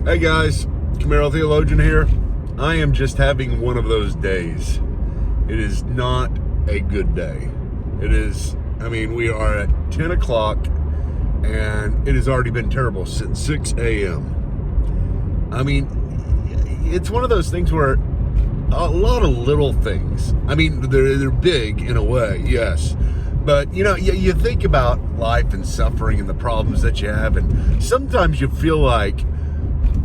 Hey guys, Camaro Theologian here. I am just having one of those days. It is not a good day. We are at 10 o'clock and it has already been terrible since 6 a.m. It's one of those things where a lot of little things, they're big in a way, yes. But, you think about life and suffering and the problems that you have, and sometimes you feel like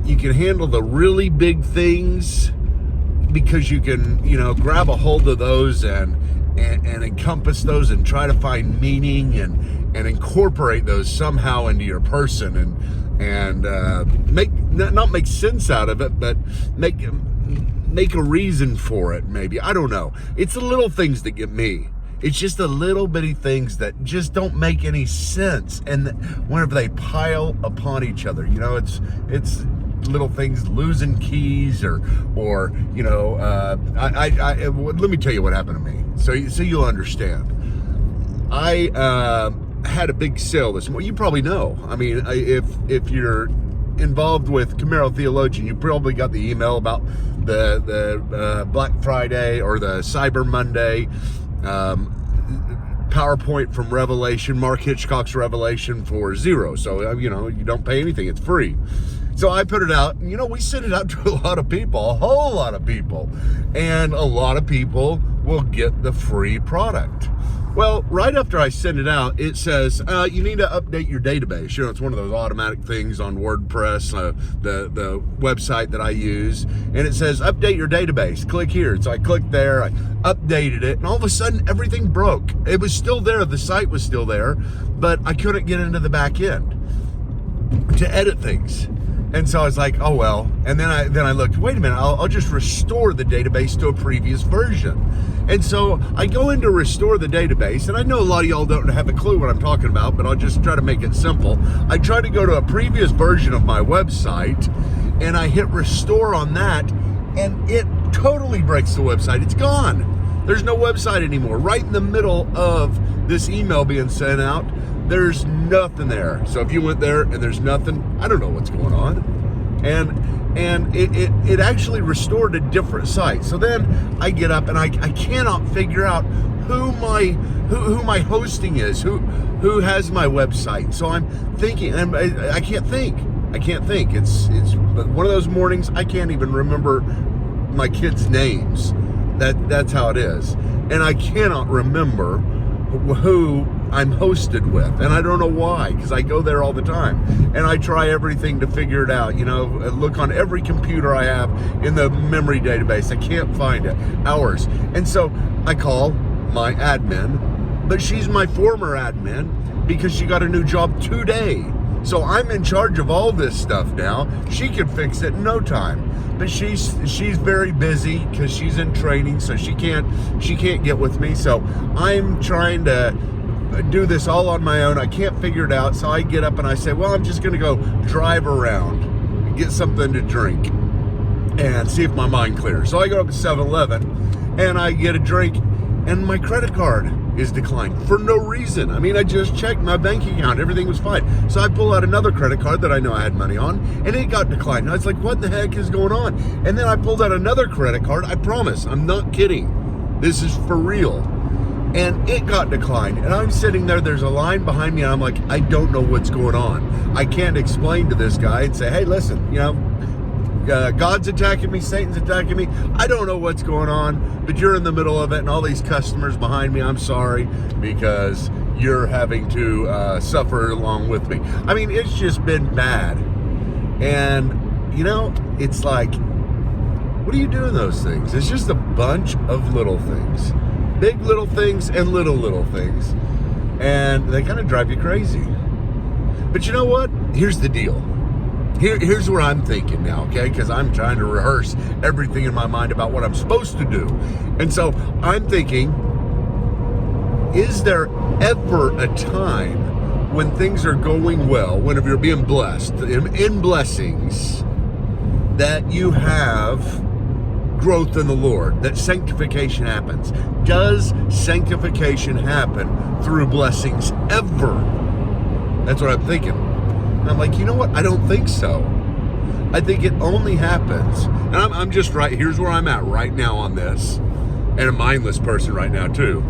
you can handle the really big things because you can, grab a hold of those and encompass those and try to find meaning and incorporate those somehow into your person and not make sense out of it, but make a reason for it, maybe. I don't know. It's the little things that get me. It's just the little bitty things that just don't make any sense, and whenever they pile upon each other, it's little things, losing keys or let me tell you what happened to me, so you'll understand. I had a big sale this morning. You probably know. If you're involved with Camaro Theologian, you probably got the email about the Black Friday or the Cyber Monday PowerPoint from Revelation, Mark Hitchcock's Revelation for $0. So, you don't pay anything. It's free. So I put it out, we sent it out to a lot of people, a whole lot of people. And a lot of people will get the free product. Well, right after I send it out, it says, you need to update your database. It's one of those automatic things on WordPress, the website that I use. And it says, update your database. Click here. So I clicked there, I updated it, and all of a sudden, everything broke. It was still there. The site was still there, but I couldn't get into the back end to edit things. And so I was like, oh well. And then I looked, wait a minute, I'll just restore the database to a previous version. And so I go in to restore the database, and I know a lot of y'all don't have a clue what I'm talking about, but I'll just try to make it simple. I try to go to a previous version of my website, and I hit restore on that, and it totally breaks the website. It's gone. There's no website anymore. Right in the middle of this email being sent out, there's nothing there. So if you went there and there's nothing, I don't know what's going on. And it actually restored a different site. So then I get up and I cannot figure out who my hosting is, who has my website. So I'm thinking, and I can't think. It's one of those mornings I can't even remember my kids' names. That's how it is. And I cannot remember who I'm hosted with, and I don't know why, because I go there all the time and I try everything to figure it out. Look on every computer I have in the memory database. I can't find it. Hours. And so I call my admin, but she's my former admin because she got a new job today. So I'm in charge of all this stuff now. She can fix it in no time. But she's very busy because she's in training, so she can't get with me. So I'm trying to do this all on my own. I can't figure it out. So I get up and I say, well, I'm just going to go drive around and get something to drink and see if my mind clears. So I go up to 7-Eleven and I get a drink, and my credit card is declined for no reason. I just checked my bank account. Everything was fine. So I pull out another credit card that I know I had money on, and it got declined. And I was like, what the heck is going on? And then I pulled out another credit card. I promise, I'm not kidding. This is for real. And it got declined. And I'm sitting there, there's a line behind me, and I'm like, I don't know what's going on. I can't explain to this guy and say, hey, listen, God's attacking me, Satan's attacking me. I don't know what's going on, but you're in the middle of it, and all these customers behind me, I'm sorry, because you're having to suffer along with me. It's just been bad. And, it's like, what do you do in those things? It's just a bunch of little things. Big little things and little things. And they kind of drive you crazy. But you know what? Here's the deal. Here's where I'm thinking now, okay? Because I'm trying to rehearse everything in my mind about what I'm supposed to do. And so I'm thinking, is there ever a time when things are going well, whenever you're being blessed, in blessings, that you have growth in the Lord, that sanctification happens? Does sanctification happen through blessings ever? That's what I'm thinking. And I'm like, you know what? I don't think so. I think it only happens, and I'm just right, here's where I'm at right now on this, and a mindless person right now too,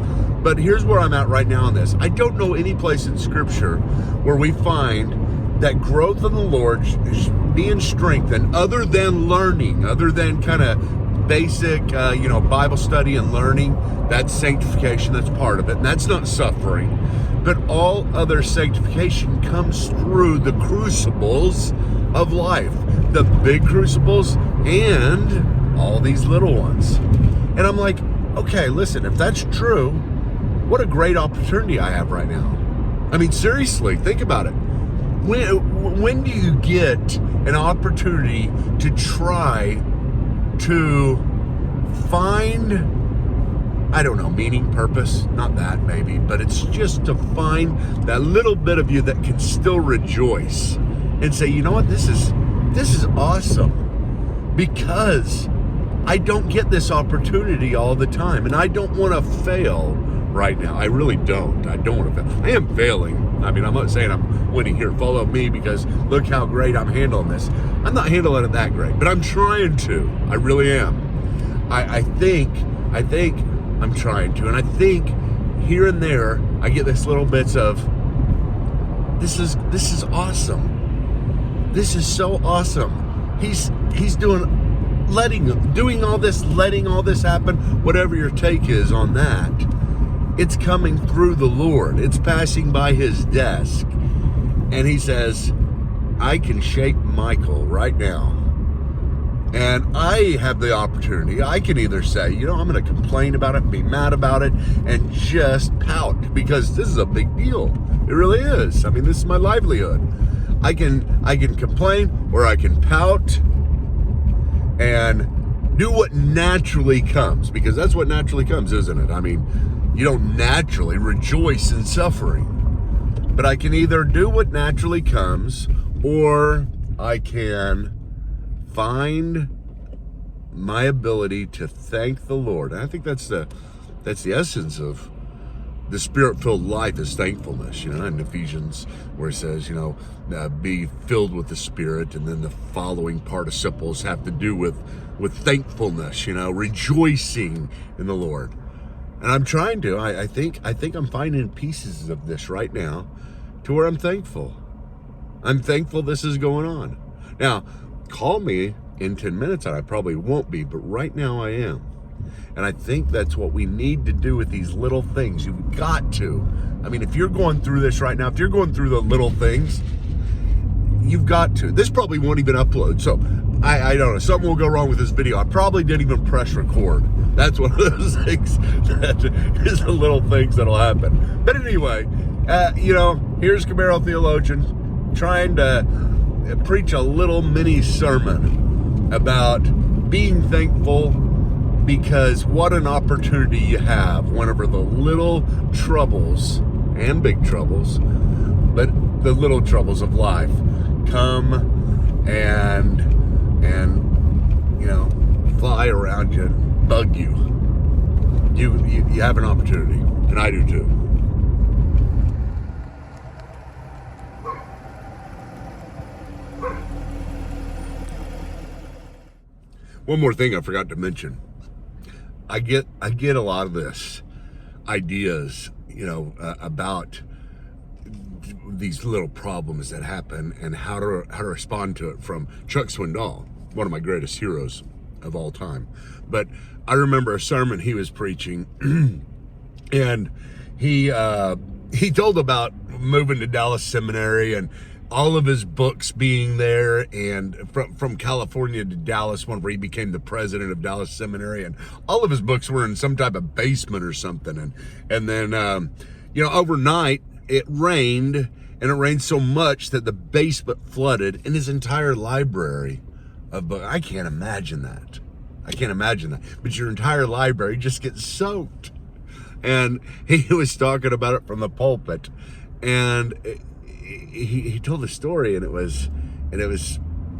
but here's where I'm at right now on this. I don't know any place in Scripture where we find that growth in the Lord is being strengthened other than learning, other than kind of basic, Bible study and learning. That's sanctification, that's part of it, and that's not suffering. But all other sanctification comes through the crucibles of life, the big crucibles and all these little ones. And I'm like, okay, listen, if that's true, what a great opportunity I have right now. I mean, seriously, think about it. When do you get an opportunity to try to find, I don't know, meaning, purpose, not that maybe, but it's just to find that little bit of you that can still rejoice and say, you know what, this is awesome, because I don't get this opportunity all the time, and I don't want to fail right now. I really don't. I don't want to fail. I am failing. I mean, I'm not saying I'm winning here. Follow me, because look how great I'm handling this. I'm not handling it that great, but I'm trying to. I really am. I think I'm trying to, and I think here and there I get this little bits of this is awesome. This is so awesome. He's doing all this, letting all this happen. Whatever your take is on that, it's coming through the Lord. It's passing by his desk, and he says, I can shape Michael right now. And I have the opportunity. I can either say, I'm going to complain about it, be mad about it, and just pout, because this is a big deal. It really is. I mean, this is my livelihood. I can complain, or I can pout and do what naturally comes, because that's what naturally comes, isn't it? I mean, you don't naturally rejoice in suffering, but I can either do what naturally comes, or I can find my ability to thank the Lord. And I think that's the essence of the Spirit-filled life, is thankfulness. In Ephesians, where it says, be filled with the Spirit, and then the following participles have to do with thankfulness. Rejoicing in the Lord. And I'm trying to. I think I'm finding pieces of this right now, to where I'm thankful. I'm thankful this is going on. Now, call me in 10 minutes and I probably won't be, but right now I am. And I think that's what we need to do with these little things. You've got to. I mean, if you're going through this right now, if you're going through the little things, you've got to. This probably won't even upload. So I don't know. Something will go wrong with this video. I probably didn't even press record. That's one of those things that is the little things that'll happen. But anyway, here's Camaro Theologian trying to preach a little mini sermon about being thankful, because what an opportunity you have whenever the little troubles and big troubles, but the little troubles of life come and fly around you and bug you. You have an opportunity, and I do too. One more thing I forgot to mention. I get a lot of this ideas, about these little problems that happen and how to respond to it from Chuck Swindoll, one of my greatest heroes of all time. But I remember a sermon he was preaching, and he told about moving to Dallas Seminary and all of his books being there, and from California to Dallas, whenever he became the president of Dallas Seminary, and all of his books were in some type of basement or something. And then, overnight it rained, and it rained so much that the basement flooded, and his entire library of books. I can't imagine that. But your entire library just gets soaked. And he was talking about it from the pulpit, and he told the story, and it was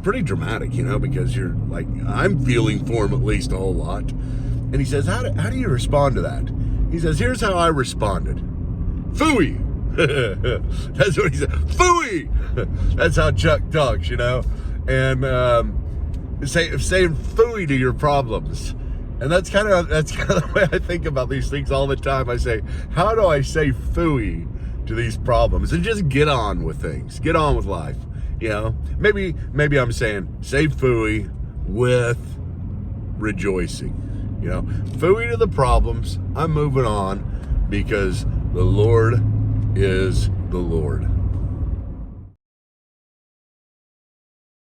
pretty dramatic, because you're like, I'm feeling for him at least a whole lot. And he says, how do you respond to that? He says, here's how I responded. Phooey. That's what he said. Phooey. That's how Chuck talks, and saying phooey to your problems. And that's kind of the way I think about these things all the time. I say, how do I say phooey to these problems and just get on with things, get on with life? You know, maybe I'm saying say phooey with rejoicing. You know, phooey to the problems. I'm moving on because the Lord is the Lord.